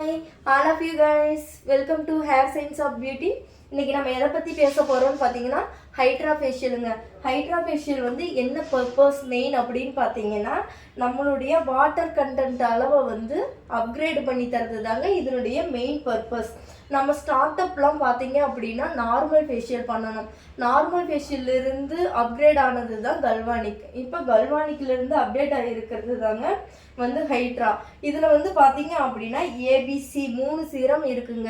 Hi, all of you guys, welcome to Hair Science of Beauty. இன்னைக்கு நம்ம எதை பற்றி பேச போகிறோம்னு பார்த்தீங்கன்னா ஹைட்ரா ஃபேஷியலுங்க. ஹைட்ரா ஃபேஷியல் வந்து என்ன பர்பஸ் மெயின் அப்படின்னு பார்த்தீங்கன்னா நம்மளுடைய வாட்டர் கண்டென்ட் அளவை வந்து அப்கிரேட் பண்ணி தரது தாங்க இதனுடைய மெயின் பர்பஸ். நம்ம ஸ்டார்ட் அப்லாம் பார்த்தீங்க அப்படின்னா நார்மல் ஃபேஷியல் பண்ணணும். நார்மல் ஃபேஷியல்லிருந்து அப்கிரேட் ஆனது தான் கல்வானிக். இப்போ கல்வானிக்லேருந்து அப்டேட் ஆகிருக்கிறது தாங்க வந்து ஹைட்ரா. இதில் வந்து பார்த்தீங்க அப்படின்னா ஏபிசி 3 சீரம் இருக்குங்க.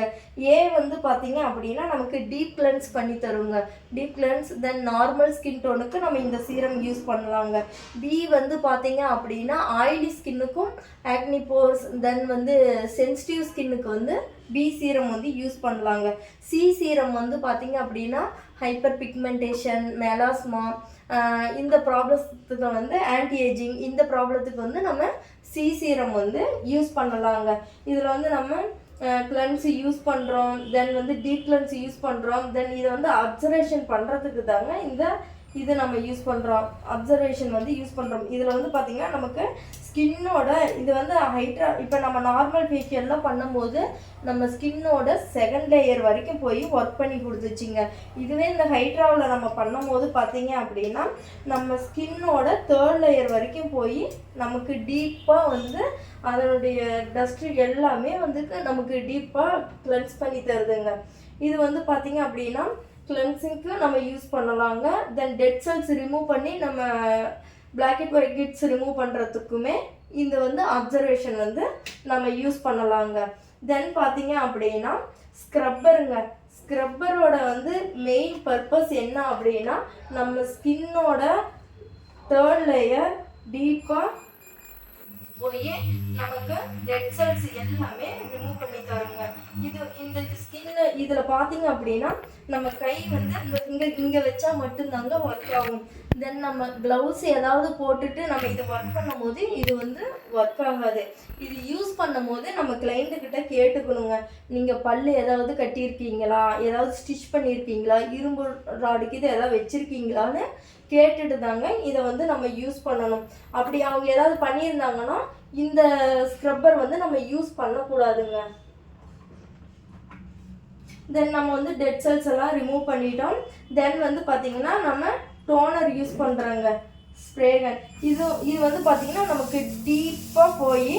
ஏ வந்து பார்த்தீங்க அப்படின்னா நமக்கு டீப் கிளென்ஸ் பண்ணி தருங்க. Deep cleanse then normal skin டோனுக்கு நம்ம இந்த சீரம் யூஸ் பண்ணலாங்க. பி வந்து பார்த்தீங்க அப்படின்னா ஆயிலி ஸ்கின்னுக்கும் ஆக்னி போர்ஸ் தென் வந்து சென்சிட்டிவ் ஸ்கின்னுக்கு வந்து பி சீரம் வந்து யூஸ் பண்ணலாங்க. சி சீரம் வந்து பார்த்தீங்க அப்படின்னா ஹைப்பர் பிக்மெண்டேஷன், மெலாஸ்மா, இந்த ப்ராப்ளத்துக்கு வந்து ஆன்டி ஏஜிங், இந்த ப்ராப்ளத்துக்கு வந்து நம்ம சி சீரம் வந்து யூஸ் பண்ணலாங்க. இதில் வந்து நம்ம கிளென்ஸ் யூஸ் பண்ணுறோம், தென் வந்து டீப் கிளென்ஸ் யூஸ் பண்ணுறோம், தென் இதை வந்து அப்சர்வேஷன் பண்ணுறதுக்கு தாங்க இது நம்ம யூஸ் பண்ணுறோம். அப்சர்வேஷன் வந்து யூஸ் பண்ணுறோம். இதில் வந்து பார்த்திங்கன்னா நமக்கு ஸ்கின்னோட இது வந்து ஹைட்ரா. இப்போ நம்ம நார்மல் ஃபேஷியல்லாம் பண்ணும்போது நம்ம ஸ்கின்னோட செகண்ட் லேயர் வரைக்கும் போய் ஒர்க் பண்ணி கொடுத்துச்சிங்க. இதுவே இந்த ஹைட்ராவில் நம்ம பண்ணும்போது பார்த்தீங்க அப்படின்னா நம்ம ஸ்கின்னோட தேர்ட் லேயர் வரைக்கும் போய் நமக்கு டீப்பாக வந்து அதனுடைய டஸ்ட்டு எல்லாமே வந்து நமக்கு டீப்பாக கிளென்ஸ் பண்ணி தருதுங்க. இது வந்து பார்த்தீங்க அப்படின்னா கிளென்சிங்க்கு நம்ம யூஸ் பண்ணலாங்க. தென் டெட் செல்ஸ் ரிமூவ் பண்ணி நம்ம பிளாக் அண்ட் ஒயிட் கிட்ஸ் ரிமூவ் பண்ணுறதுக்குமே இந்த வந்து அப்சர்வேஷன் வந்து நம்ம யூஸ் பண்ணலாங்க. தென் பார்த்தீங்க அப்படின்னா ஸ்க்ரப்பருங்க. ஸ்க்ரப்பரோட வந்து மெயின் பர்பஸ் என்ன அப்படின்னா நம்ம ஸ்கின்னோட தேர்ட் லேயர் டீப்பாக போய் நமக்கு டெட் செல்ஸ் எல்லாமே ரிமூவ் பண்ணி தருங்க. இந்த ஸ்கின்ல இதில் பார்த்தீங்க அப்படின்னா நம்ம கை வந்து இங்கே வச்சா மட்டும்தாங்க ஒர்க் ஆகும். தென் நம்ம க்ளவுஸ் ஏதாவது போட்டுட்டு நம்ம இது ஒர்க் பண்ணும் போது இது வந்து ஒர்க் ஆகாது. இது யூஸ் பண்ணும் போது நம்ம கிளைண்ட்டுக்கிட்ட கேட்டுக்கணுங்க, நீங்கள் பல்லு ஏதாவது கட்டியிருக்கீங்களா, ஏதாவது ஸ்டிச் பண்ணியிருக்கீங்களா, இரும்பு ராடுக்கு இது ஏதாவது வச்சுருக்கீங்களான்னு கேட்டுட்டு தாங்க இதை வந்து நம்ம யூஸ் பண்ணணும். அப்படி அவங்க ஏதாவது பண்ணியிருந்தாங்கன்னா இந்த ஸ்க்ரப்பர் வந்து நம்ம யூஸ் பண்ணக்கூடாதுங்க. தென் நம்ம வந்து டெட் செல்ஸ் எல்லாம் ரிமூவ் பண்ணிட்டோம். தென் வந்து பார்த்தீங்கன்னா நம்ம டோனர் யூஸ் பண்ணுறோங்க, ஸ்ப்ரேகன். இது வந்து பார்த்தீங்கன்னா நமக்கு டீப்பாக போய்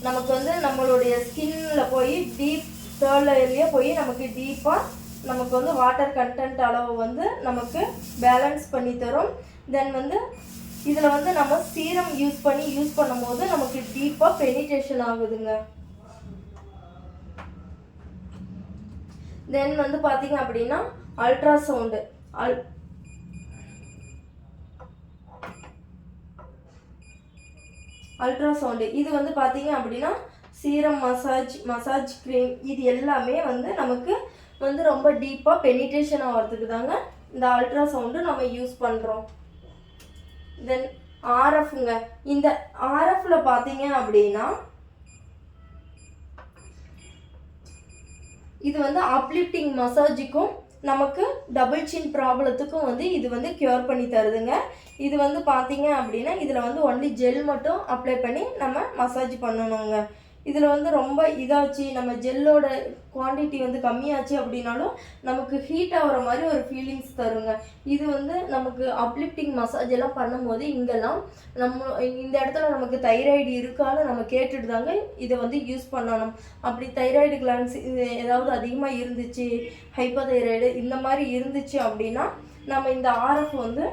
நமக்கு வந்து நம்மளுடைய ஸ்கின்ல போய் டீப் தேர்ட் லேயர்லேயே போய் நமக்கு டீப்பாக நமக்கு வந்து வாட்டர் கண்டென்ட் அளவு வந்து நமக்கு பேலன்ஸ் பண்ணி தரும். தென் வந்து இதில் வந்து நம்ம சீரம் யூஸ் பண்ணும்போது நமக்கு டீப்பாக பெனிட்ரேஷன் ஆகுதுங்க. தென் வந்து பார்த்தீங்க அப்படின்னா அல்ட்ராசவுண்டு இது வந்து பார்த்தீங்க அப்படின்னா சீரம், மசாஜ் க்ரீம், இது எல்லாமே வந்து நமக்கு வந்து ரொம்ப டீப்பாக பெனிட்ரேஷன் ஆகிறதுக்கு தாங்க இந்த அல்ட்ராசவுண்டு நம்ம யூஸ் பண்ணுறோம். தென் ஆர்எஃப்ங்க. இந்த ஆர்எஃப்ல பார்த்தீங்க அப்படின்னா இது வந்து அப்லிஃப்டிங் மசாஜுக்கும் நமக்கு டபுள் சின் ப்ராப்ளத்துக்கும் வந்து இது வந்து க்யூர் பண்ணி தருதுங்க. இது வந்து பார்த்தீங்க அப்படின்னா இதில் வந்து ஒன்லி ஜெல் மட்டும் அப்ளை பண்ணி நம்ம மசாஜ் பண்ணணுங்க. இதில் வந்து ரொம்ப இதாச்சு, நம்ம ஜெல்லோட குவான்டிட்டி வந்து கம்மியாச்சு அப்படின்னாலும் நமக்கு ஹீட் ஆகிற மாதிரி ஒரு ஃபீலிங்ஸ் தருங்க. இது வந்து நமக்கு அப்லிஃப்டிங் மசாஜ் எல்லாம் பண்ணும்போது இங்கெல்லாம் இந்த இடத்துல நமக்கு தைராய்டு இருக்கான்னு நம்ம கேட்டுட்டு தாங்க இதை வந்து யூஸ் பண்ணணும். அப்படி தைராய்டு கிளான்ஸ் இது ஏதாவது அதிகமாக இருந்துச்சு, ஹைப்போதைராய்டு இந்த மாதிரி இருந்துச்சு அப்படின்னா நம்ம இந்த ஆர்எஃப் வந்து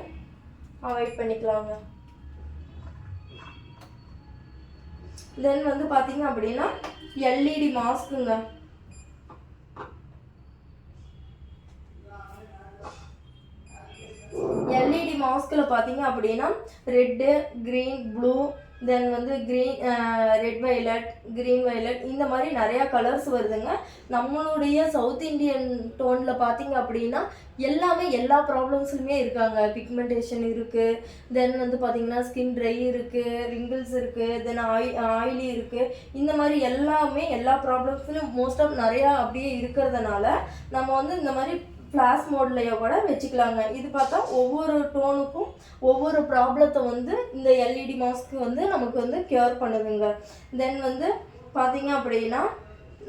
அவாய்ட் பண்ணிக்கலாங்க. தென் வந்து பார்த்தீங்க அப்படின்னா எல்இடி மாஸ்க்குங்க. எல்இடி மாஸ்கில் பார்த்தீங்க அப்படின்னா ரெட்டு, க்ரீன், ப்ளூ, தென் வந்து ரெட் வைலட், க்ரீன் வைலட், இந்த மாதிரி நிறையா கலர்ஸ் வருதுங்க. நம்மளுடைய சவுத் இண்டியன் டோனில் பார்த்தீங்க அப்படின்னா எல்லாமே எல்லா ப்ராப்ளம்ஸுமே இருக்காங்க. பிக்மெண்டேஷன் இருக்குது, தென் வந்து பார்த்திங்கன்னா ஸ்கின் ட்ரை இருக்குது, ரிங்கிள்ஸ் இருக்குது, தென் ஆயிலி இருக்குது. இந்த மாதிரி எல்லா ப்ராப்ளம்ஸ்லையும் மோஸ்ட் ஆஃப் நிறையா அப்படியே இருக்கிறதுனால நம்ம வந்து இந்த மாதிரி ஃப்ளாஷ் மோட்லேயோ கூட வச்சுக்கலாங்க. இது பார்த்தா ஒவ்வொரு டோனுக்கும் ஒவ்வொரு ப்ராப்ளத்தை வந்து இந்த எல்இடி மாஸ்க்கு வந்து நமக்கு வந்து க்யூர் பண்ணுதுங்க. தென் வந்து பார்த்தீங்க அப்படின்னா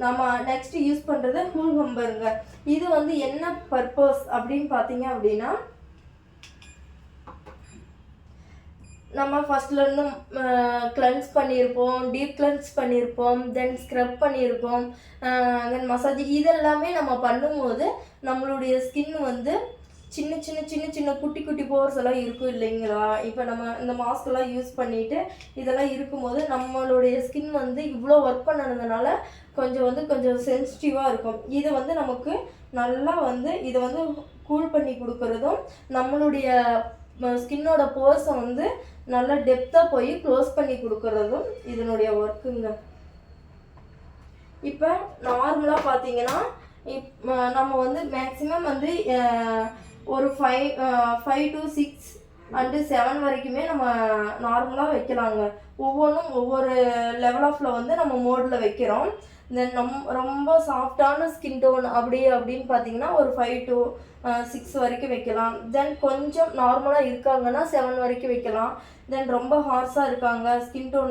நம்ம நெக்ஸ்ட் யூஸ் பண்ணுறது ஹூல் ஹம்பருங்க. இது வந்து என்ன பர்பஸ் அப்படின்னு பார்த்தீங்க அப்படின்னா, நம்ம ஃபஸ்ட்லேருந்து கிளென்ஸ் பண்ணியிருப்போம், டீப் கிளென்ஸ் பண்ணியிருப்போம், தென் ஸ்க்ரப் பண்ணியிருப்போம், தென் மசாஜ், இதெல்லாமே நம்ம பண்ணும்போது நம்மளுடைய ஸ்கின் வந்து சின்ன சின்ன சின்ன சின்ன குட்டி குட்டி போர்ஸ் எல்லாம் இருக்கும் இல்லைங்களா? இப்போ நம்ம இந்த மாஸ்கெல்லாம் யூஸ் பண்ணிவிட்டு இதெல்லாம் இருக்கும்போது நம்மளுடைய ஸ்கின் வந்து இவ்வளோ ஒர்க் பண்ணதுனால கொஞ்சம் சென்சிட்டிவாக இருக்கும். இது வந்து நமக்கு நல்லா வந்து இதை வந்து கூல் பண்ணி கொடுக்குறதும், நம்மளுடைய ஸ்கின்னோட போர்ஸை வந்து நல்லா டெப்த்தாக போய் க்ளோஸ் பண்ணி கொடுக்குறதும் இதனுடைய ஒர்க்குங்க. இப்போ நார்மலாக பார்த்தீங்கன்னா நம்ம வந்து மேக்ஸிமம் வந்து ஒரு 5 to 6 and 7 வரைக்குமே நம்ம நார்மலாக வைக்கலாங்க. ஒவ்வொன்றும் ஒவ்வொரு லெவல் ஆஃபில் வந்து நம்ம மோடில் வைக்கிறோம். தென் ரொம்ப சாஃப்டான ஸ்கின் டோன் அப்படின்னு பார்த்தீங்கன்னா ஒரு 5 to 6 வரைக்கும் வைக்கலாம். தென் கொஞ்சம் நார்மலாக இருக்காங்கன்னா 7 வரைக்கும் வைக்கலாம். தென் ரொம்ப ஹார்ஸாக இருக்காங்க, ஸ்கின் டோன்